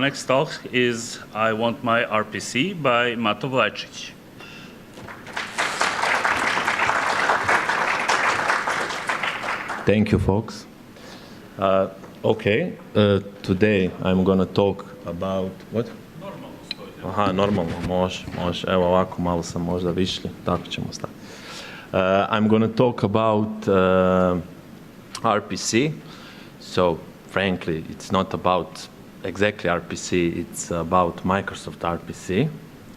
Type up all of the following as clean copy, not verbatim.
next talk is I Want My RPC by Mato. Thank you, folks. Today I'm going to talk about what? Aha, normalno, može. Evo ovako, malo sam možda višli, tako ćemo stati. I'm going to talk about RPC. So, frankly, it's not about exactly RPC, it's about Microsoft RPC.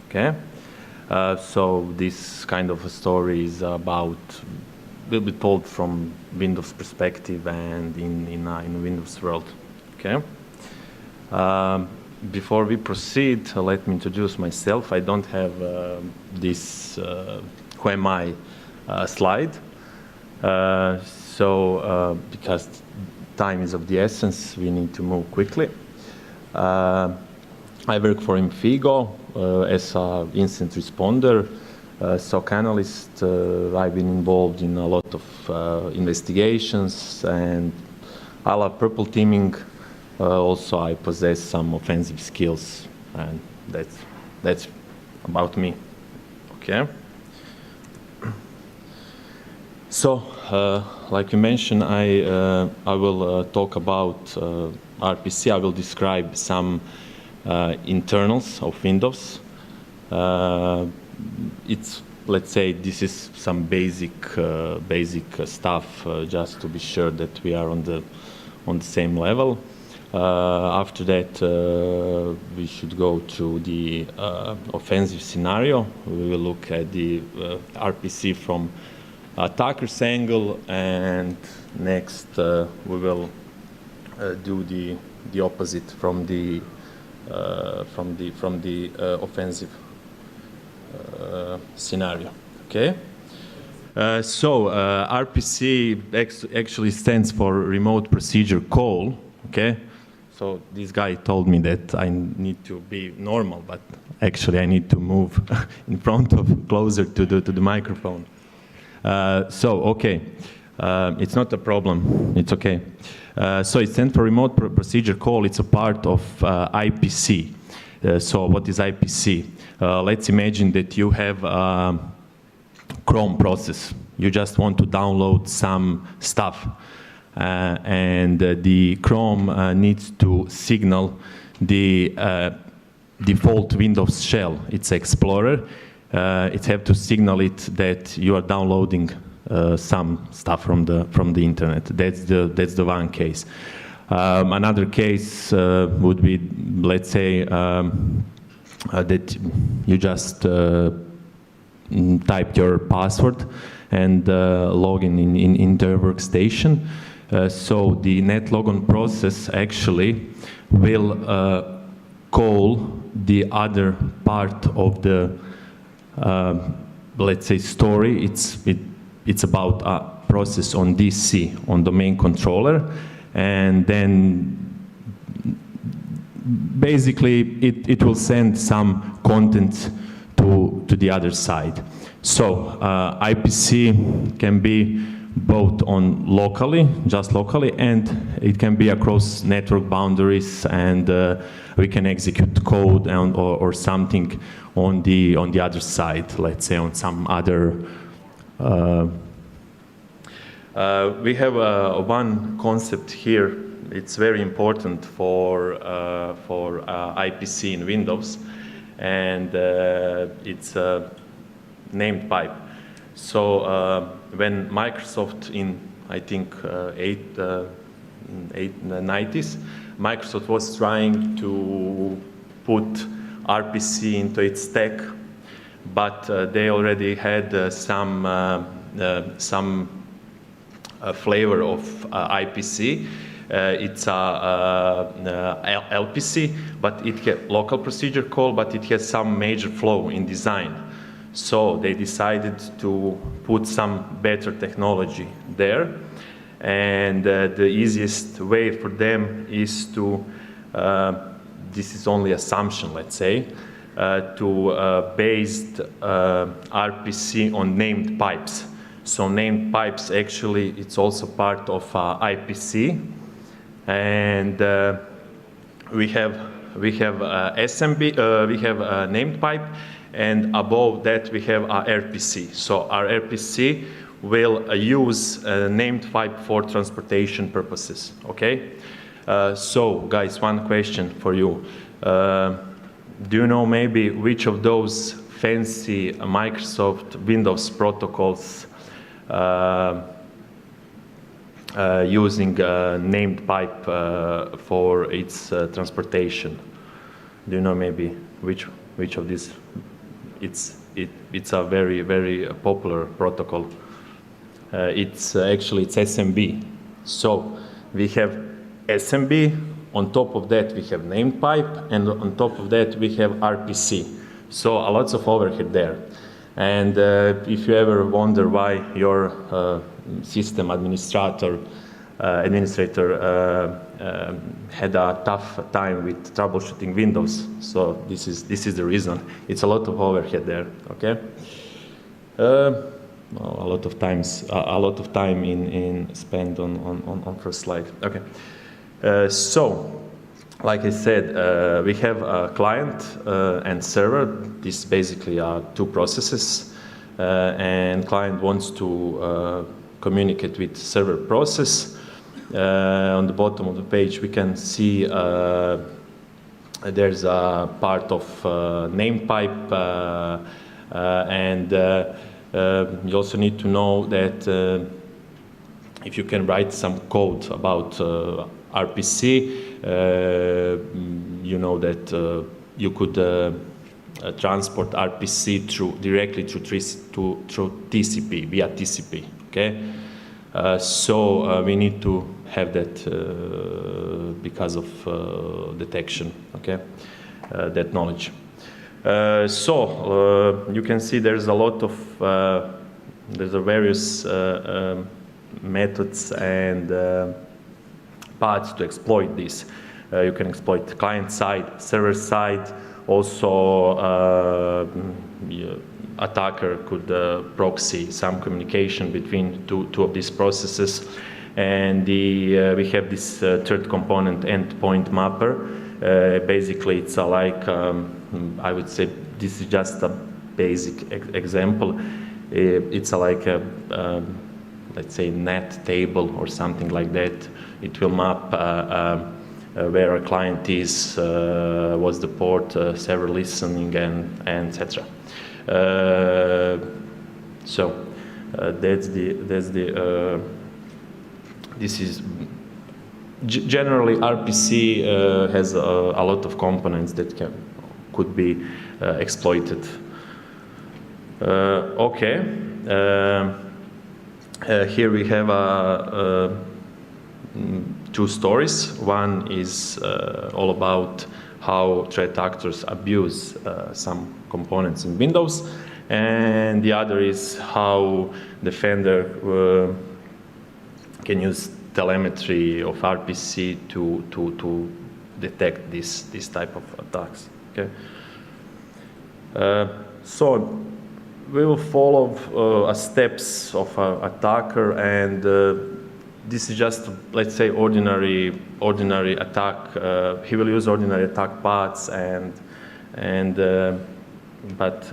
Okay? So this kind of a story is about will be told from Windows perspective and in Windows world. Okay. Before we proceed, let me introduce myself. I don't have this who am I slide. Because time is of the essence, we need to move quickly. I work for Infigo as an incident responder. SOC analyst, I've been involved in a lot of investigations, and I love purple teaming. Also, I possess some offensive skills, and that's about me. Okay. So, like you mentioned, I will talk about RPC. I will describe some internals of Windows. Let's say this is some basic stuff, just to be sure that we are on the same level. After that, we should go to the offensive scenario. We will look at the RPC from attacker's angle, and next we will do the opposite from the offensive scenario. Okay. RPC actually stands for Remote Procedure Call. Okay. So this guy told me that I need to be normal, but actually I need to move in front of closer to the microphone. Okay. It's not a problem. It's okay. So it stands for Remote Procedure Call. It's a part of IPC. So what is IPC? Let's imagine that you have a Chrome process. You just want to download some stuff. And the Chrome needs to signal the default Windows shell. It's Explorer. It has to signal it that you are downloading some stuff from the internet. That's the one case. Another case would be, let's say, that you just typed your password and log in the workstation. So the netlogon process actually will call the other part of the, let's say, story. It's about a process on DC, on the main controller, and then basically it will send some content to the other side. So IPC can be both on locally, just locally, and it can be across network boundaries, and we can execute code or something on the other side, let's say on some other. We have one concept here. It's very important for IPC in Windows, and it's named pipe. So when Microsoft in, I think, 90s, Microsoft was trying to put RPC into its stack, but they already had some flavor of IPC. It's a LPC, but it has local procedure call, but it has some major flaw in design. So they decided to put some better technology there, and the easiest way for them is to, this is only assumption, let's say, to base RPC on named pipes. So named pipes, actually, it's also part of IPC, and we have we have SMB, we have a named pipe, and above that we have our RPC. So our RPC will use a named pipe for transportation purposes, okay? So guys, one question for you. Do you know maybe which of those fancy Microsoft Windows protocols using named pipe for its transportation? Do you know maybe which of these? It's a very popular protocol. It's SMB. So we have SMB. On top of that we have named pipe, and on top of that we have RPC. So a lots of overhead there. And if you ever wonder why your system administrator had a tough time with troubleshooting Windows, so this is the reason. It's a lot of overhead there. Okay. A lot of time spent on first slide. Okay. So, like I said, we have a client and server. This basically are two processes, and client wants to communicate with server process. On the bottom of the page, we can see there's a part of name pipe, and you also need to know that if you can write some code about RPC, you know that you could transport RPC directly through TCP, via TCP, okay? So we need to have that because of detection, okay? That knowledge. So you can see there's a lot of, there's a various methods and paths to exploit this. You can exploit client side, server side. Also, attacker could proxy some communication between two of these processes. And we have this third component, endpoint mapper. Basically, it's like, I would say, this is just a basic example. It's like a, let's say, net table or something like that. It will map where a client is, what's the port, server listening, and etc. So that's the this is generally RPC has a lot of components that could be exploited. Okay. Here we have two stories. One is all about how threat actors abuse some components in Windows, and the other is how defender can use telemetry of RPC to detect this type of attacks. Okay. So we will follow steps of an attacker, and this is just, let's say, ordinary attack. He will use ordinary attack paths, but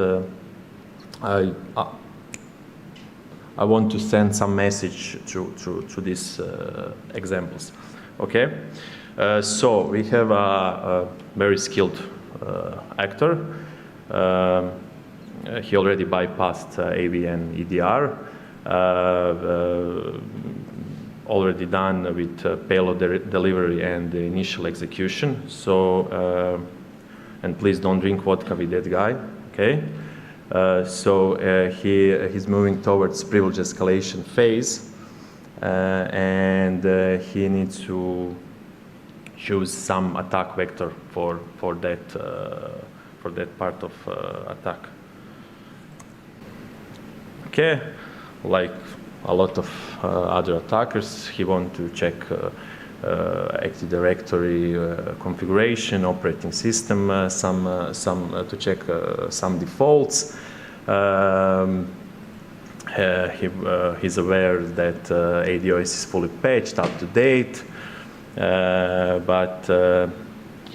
I want to send some message to these examples. Okay, so we have a very skilled actor. He already bypassed AV and EDR. Already done with payload delivery and the initial execution. So, and please don't drink vodka with that guy, okay? So he's moving towards privilege escalation phase, and he needs to choose some attack vector for that part of attack. Okay, like a lot of other attackers, he wants to check Active Directory configuration, operating system, to check some defaults. He's aware that ADOS is fully patched, up to date, but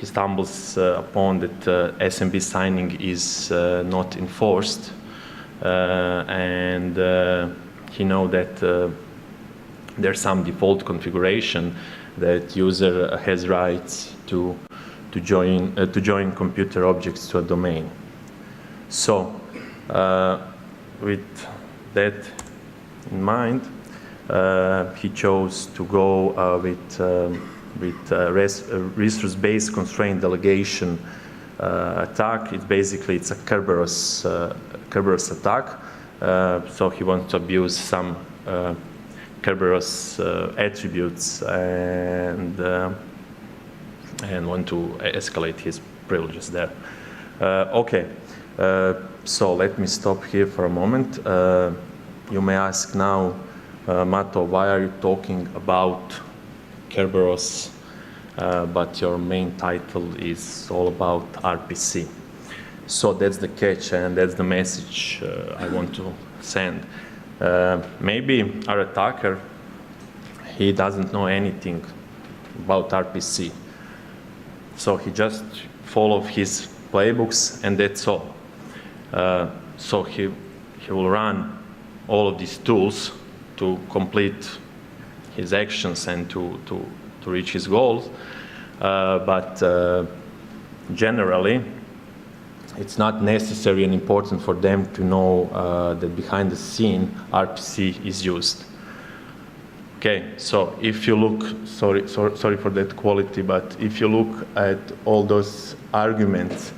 he stumbles upon that SMB signing is not enforced, and he knows that there's some default configuration that user has rights to join computer objects to a domain. So with that in mind, he chose to go with resource-based constraint delegation attack. It's a Kerberos attack. So he wants to abuse some Kerberos attributes and want to escalate his privileges there. Okay, so let me stop here for a moment. You may ask now, Mato, why are you talking about Kerberos, but your main title is all about RPC? So that's the catch, and that's the message I want to send. Maybe our attacker, he doesn't know anything about RPC. So he just follows his playbooks and that's all. So he will run all of these tools to complete his actions and to reach his goals. But generally, it's not necessary and important for them to know that behind the scene RPC is used. Okay, so if you look, sorry for that quality, but if you look at all those arguments,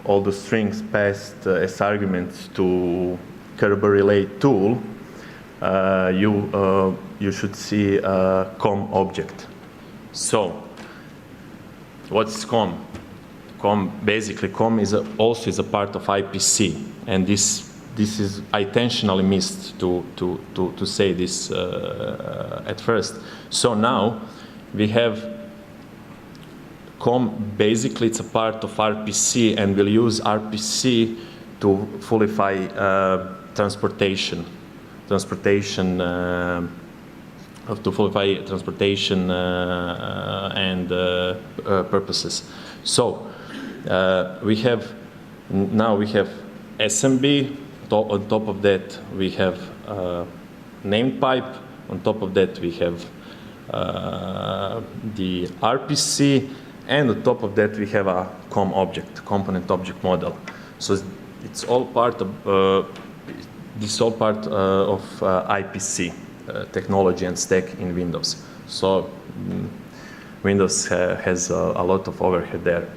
all the strings passed as arguments to Kerber relay tool, you should see a COM object. So, what's COM? Basically, COM is also a part of IPC, and this is, I intentionally missed to say this at first. So now we have COM, basically it's a part of RPC, and we'll use RPC to fullify transportation and purposes. So we have SMB. On top of that, we have named pipe. On top of that, we have the RPC, and on top of that, we have a COM object, component object model. So it's all part of IPC technology and stack in Windows. So Windows has a lot of overhead there.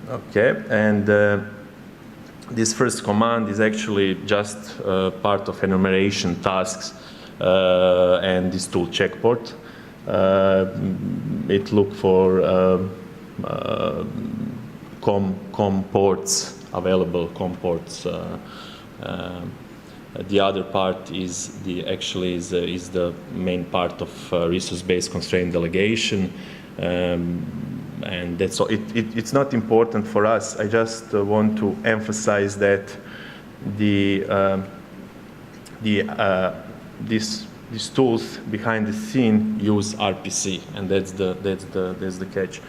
Okay, and this first command is actually just part of enumeration tasks and this tool checkport. It looks for COM ports, available COM ports. The other part is the main part of resource-based constraint delegation. And that's all. It's not important for us. I just want to emphasize that these tools behind the scene use RPC, and that's the catch.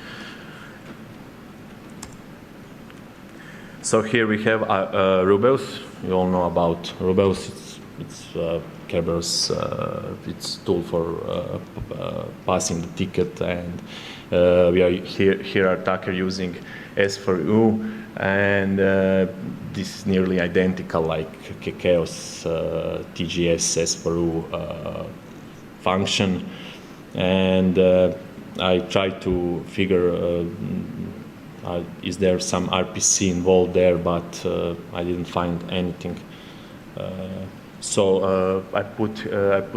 So here we have Rubeus. You all know about Rubeus. It's Kerberos. It's tool for passing the ticket, and we are here attacker using S4U, and this is nearly identical like Chaos TGS S4U function, and I tried to figure is there some RPC involved there, but I didn't find anything. So I put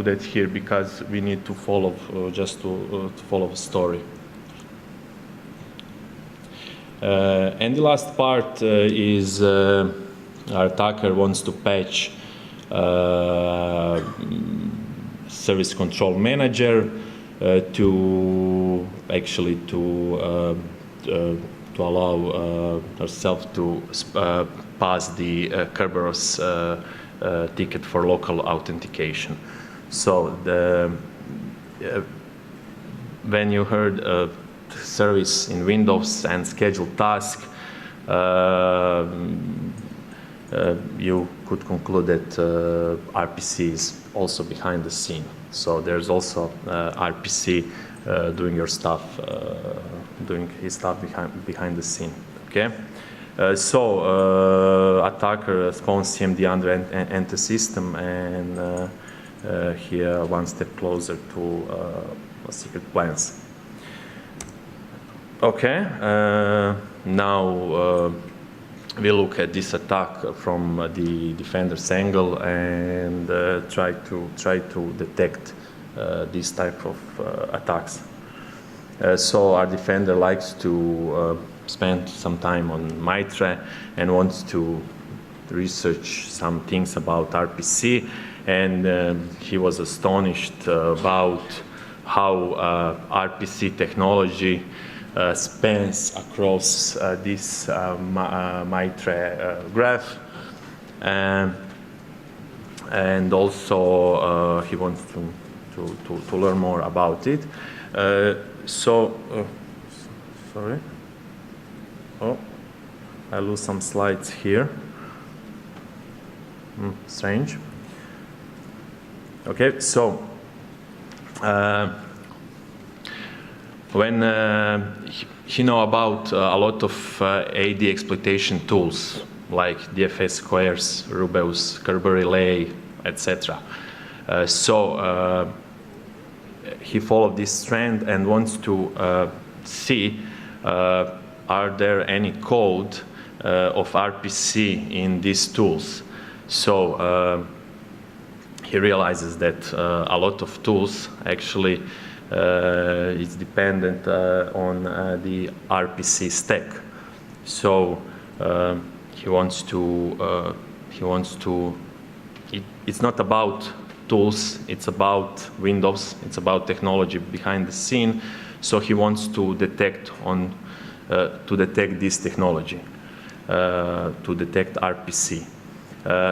it here because we need to follow just to follow the story. And the last part is our attacker wants to patch service control manager to allow herself to pass the Kerberos ticket for local authentication. So when you heard service in Windows and scheduled task, you could conclude that RPC is also behind the scene. So there's also RPC doing his stuff behind the scene. Okay. So attacker spawns CMD under enter system, and here one step closer to secret plans. Okay. Now we look at this attack from the defender's angle and try to detect this type of attacks. So our defender likes to spend some time on Mitre and wants to research some things about RPC, and he was astonished about how RPC technology spans across this Mitre graph, and also he wants to learn more about it. Sorry. Oh, I lose some slides here. Strange. Okay, so when he know about a lot of AD exploitation tools like DFS squares, Rubeus, Kerber relay, etc. So he followed this trend and wants to see are there any code of RPC in these tools. So he realizes that a lot of tools actually is dependent on the RPC stack. So he wants to it's not about tools, it's about Windows, it's about technology behind the scene. So he wants to detect this technology, to detect RPC.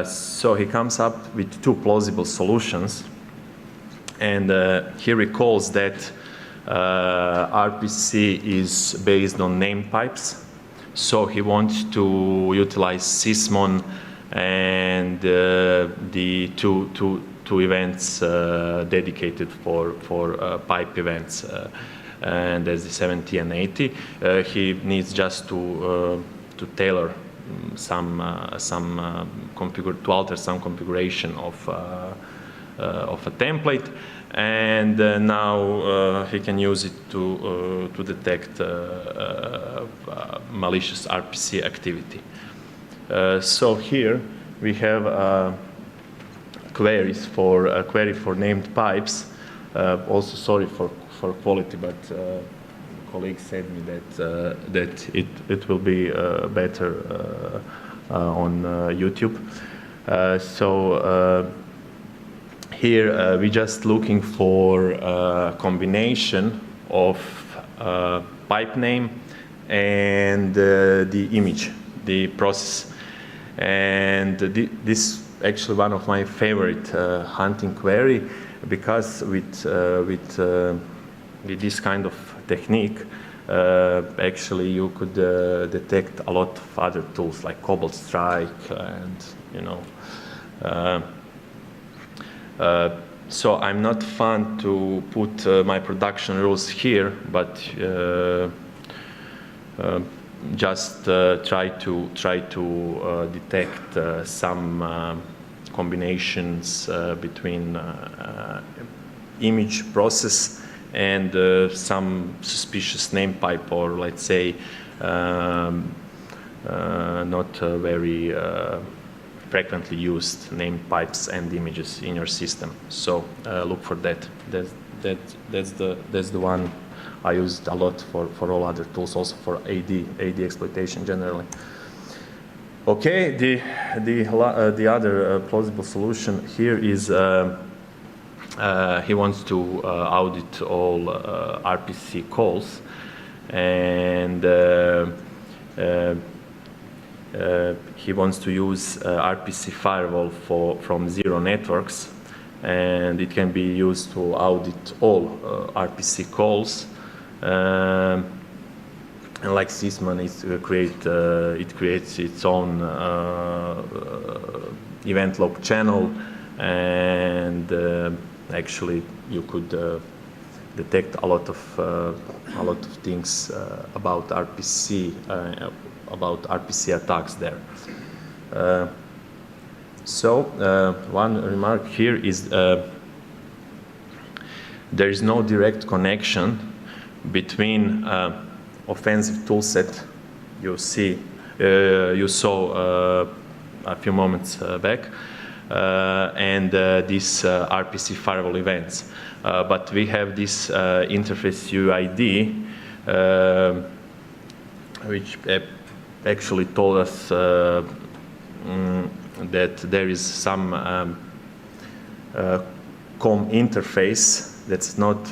So he comes up with two plausible solutions, and he recalls that RPC is based on named pipes. So he wants to utilize Sysmon and the two events dedicated for pipe events, and there's the 70 and 80. He needs just to tailor to alter some configuration of a template, and now he can use it to detect malicious RPC activity. So here we have query for named pipes. Also sorry for quality, but colleagues said me that it will be better on YouTube. So here we're just looking for a combination of pipe name and the image, the process. And this actually one of my favorite hunting query, because with this kind of technique, actually you could detect a lot of other tools like Cobalt Strike, and so I'm not fun to put my production rules here, but just try to detect some combinations between image process and some suspicious name pipe, or let's say not very frequently used named pipes and images in your system. So look for that. That's the one I used a lot for all other tools, also for AD exploitation generally. Okay, the other plausible solution here is he wants to audit all RPC calls, and he wants to use RPC firewall from Zero Networks, and it can be used to audit all RPC calls. And like Sysman, it creates its own event log channel, and actually you could detect a lot of things about RPC attacks there. So one remark here is there is no direct connection between offensive toolset you saw a few moments back and this RPC firewall events. But we have this interface UID which actually told us that there is some COM interface that's not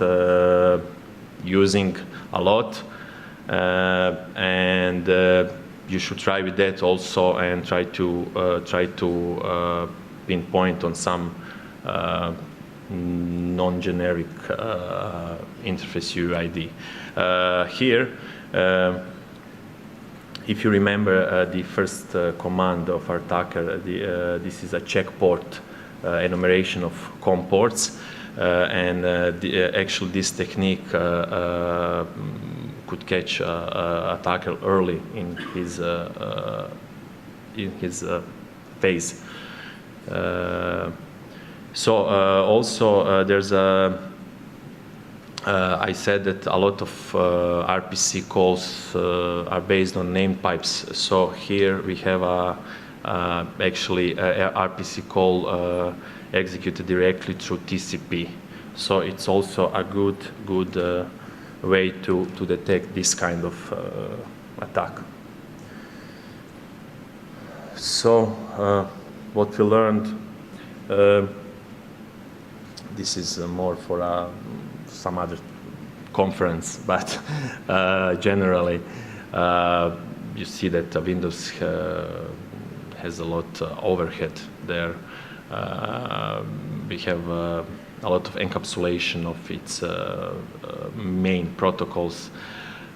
using a lot, and you should try with that also and try to pinpoint on some non-generic interface UID. Here, if you remember the first command of our attacker, this is a check port enumeration of COM ports, and actually this technique could catch attacker early in his phase. Also there's a I said that a lot of RPC calls are based on named pipes. So here we have actually a RPC call executed directly through TCP. So it's also a good way to detect this kind of attack. So what we learned, this is more for some other conference, but generally you see that Windows has a lot overhead there. We have a lot of encapsulation of its main protocols,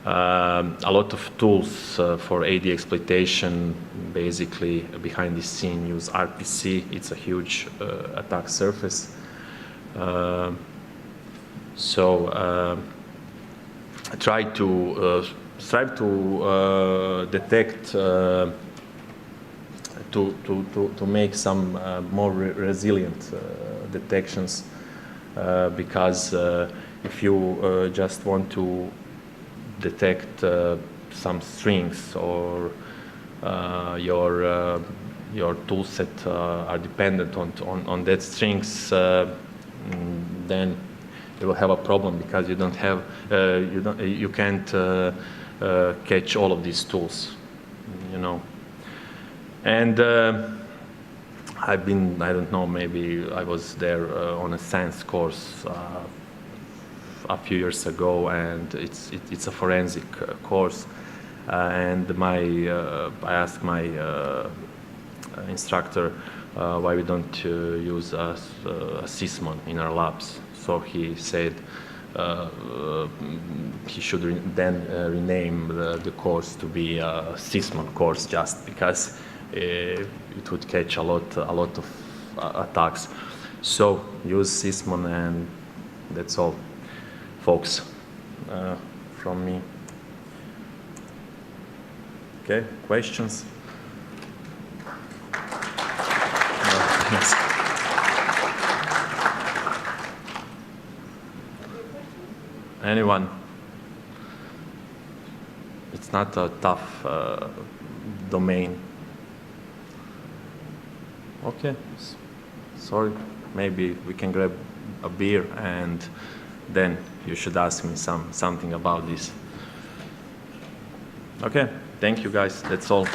a lot of tools for AD exploitation. Basically behind the scene use RPC. It's a huge attack surface. Try to detect to make some more resilient detections, because if you just want to detect some strings or your toolset are dependent on that strings, then you will have a problem because you don't have you can't catch all of these tools, you know. And I've been, I don't know, maybe I was there on a science course a few years ago, and it's a forensic course, and I asked my instructor why we don't use a Sysmon in our labs. So he said he should then rename the course to be a Sysmon course, just because it would catch a lot of attacks. So use Sysmon, and that's all, folks, from me. Okay, questions? Yes. Anyone? It's not a tough domain. Okay, sorry, maybe we can grab a beer and then you should ask me something about this. Okay, thank you guys, that's all.